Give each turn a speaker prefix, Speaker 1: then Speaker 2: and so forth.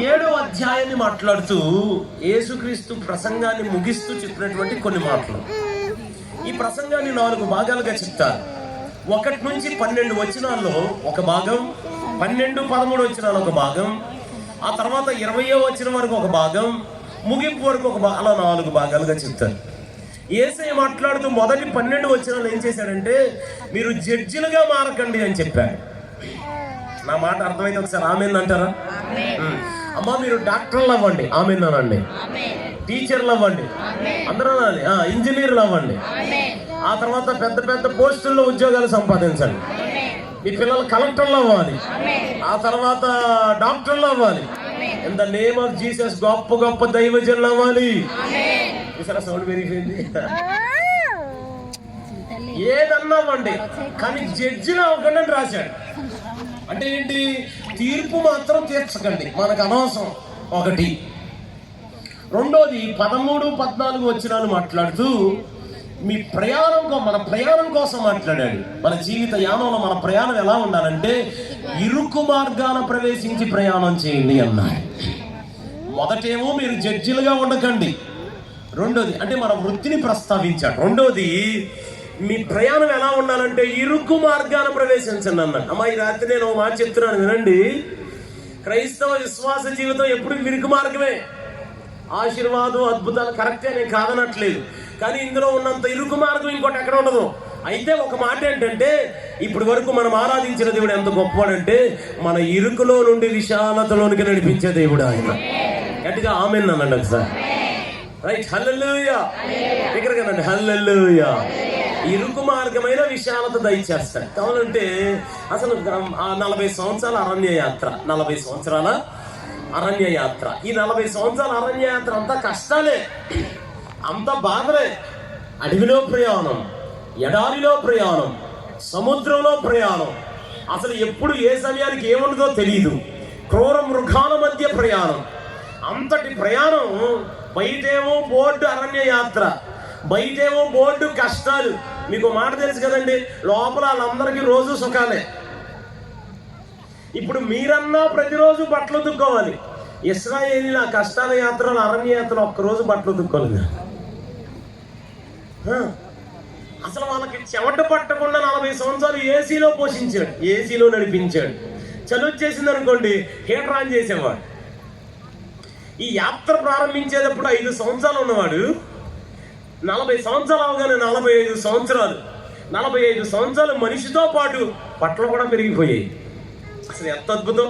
Speaker 1: 7వ అధ్యాయాన్ని మాట్లాడుతూ యేసుక్రీస్తు ప్రసంగాన్ని ముగిస్తూ చెప్పినటువంటి కొన్ని మాటలు. ఈ ప్రసంగాన్ని 4 భాగాలుగా చెప్తారు. 1 నుంచి 12 వచనాల్లో ఒక భాగం, 12, 13 వచనాలు ఒక భాగం, ఆ తర్వాత 20వ వచనం వరకు ఒక భాగం, ముగింపు వరకు ఒక భాగం, అలా 4 భాగాలుగా చెప్తారు. యేసయ్య మాట్లాడుతూ మొదటి 12 వచనాలు ఏం చేశాడంటే, మీరు జడ్జిలుగా మారకండి అని చెప్పాడు. నా మాట అర్థమైతే ఒకసారి ఆమెన్ అంటారా? అమ్మా మీరు డాక్టర్లు అవ్వండి, ఆమెన్ అనండి. టీచర్లు అవ్వండి, అందరూ అనాలి. ఇంజనీర్లు అవ్వండి. ఆ తర్వాత పెద్ద పెద్ద పోస్టుల్లో ఉద్యోగాలు సంపాదించండి. మీ పిల్లలు కలెక్టర్లు అవ్వాలి, ఆ తర్వాత డాక్టర్లు అవ్వాలి. In the name of Jesus గొప్ప గొప్ప దైవజనులు అవ్వాలి. సౌండ్ పెరిగిపోయింది. ఏదన్నా అవ్వండి, కానీ జడ్జిలు అవ్వకండి అని రాశాడు. అంటే ఏంటి? తీర్పు మాత్రం తీర్చకండి, మనకు అనవసరం. ఒకటి. రెండోది 13, 14 వచనాలు మాట్లాడుతూ మీ మన ప్రయాణం కోసం మాట్లాడాడు. మన జీవిత యానంలో మన ప్రయాణం ఎలా ఉండాలంటే ఇరుకు మార్గాన ప్రవేశించి ప్రయాణం చేయండి అన్నాడు. మొదటేమో మీరు జడ్జిలుగా ఉండకండి. రెండోది అంటే మన వృత్తిని ప్రస్తావించాడు. రెండోది మీ ప్రయాణం ఎలా ఉండాలంటే ఇరుకు మార్గాన ప్రవేశించండి అన్నాడు. అమ్మా ఈ రాత్రి నేను మాట చెప్తున్నాను వినండి. క్రైస్తవ విశ్వాస జీవితం ఎప్పుడు ఇరుకు మార్గమే. ఆశీర్వాదం అద్భుతాలు కరెక్టే, నేను కాదనట్లేదు. కానీ ఇందులో ఉన్నంత ఇరుకు మార్గం ఇంకోటి ఎక్కడ ఉండదు. అయితే ఒక మాట ఏంటంటే, ఇప్పటి వరకు మనం ఆరాధించిన దేవుడు ఎంత గొప్పవాడంటే మన ఇరుకులో నుండి విశాలతలోనికి నడిపించే దేవుడు ఆయన. గట్టిగా ఆమెన్ అనండి ఒకసారి. రైట్, హల్లెలూయా. దగ్గరగానండి, హల్లెలూయా. ఇరుకు మార్గమైన విశాలత దయచేస్తాడు. కావాలంటే అసలు 40 సంవత్సరాల అరణ్య యాత్ర, 40 సంవత్సరాల అరణ్య యాత్ర. ఈ 40 సంవత్సరాల అరణ్య యాత్ర అంతా కష్టాలే, అంత బాధలే. అడవిలో ప్రయాణం, ఎడారిలో ప్రయాణం, సముద్రంలో ప్రయాణం, అసలు ఎప్పుడు ఏ సమయానికి ఏముండదో తెలియదు. క్రూర మృగాల మధ్య ప్రయాణం, అంతటి ప్రయాణం. బయటేమో బోర్డు అరణ్య యాత్ర, బయటేమో బోర్డు కష్టాలు. మీకు మాట తెలుసు కదండి, లోపల వాళ్ళందరికీ రోజు సుఖాలే. ఇప్పుడు మీరన్నా ప్రతిరోజు బట్టలు ఉతుక్కోవాలి. ఇశ్రాయేలీల కష్టాల యాత్రలు, అరణ్య యాత్రలు ఒక్కరోజు బట్టలు ఉతుక్కోలేదు. అసలు వాళ్ళకి చెమట పట్టకుండా 40 సంవత్సరాలు ఏసీలో పోషించాడు, ఏసీలో నడిపించాడు. చలి వచ్చేసింది అనుకోండి, హీటర్ ఆన్ చేసేవాడు. ఈ యాత్ర ప్రారంభించేటప్పుడు 5 సంవత్సరాలు ఉన్నవాడు 40 సంవత్సరాలు అవగానే 45 సంవత్సరాలు, 45 సంవత్సరాలు మనిషితో పాటు బట్టలు కూడా పెరిగిపోయాయి. అసలు ఎంత అద్భుతం.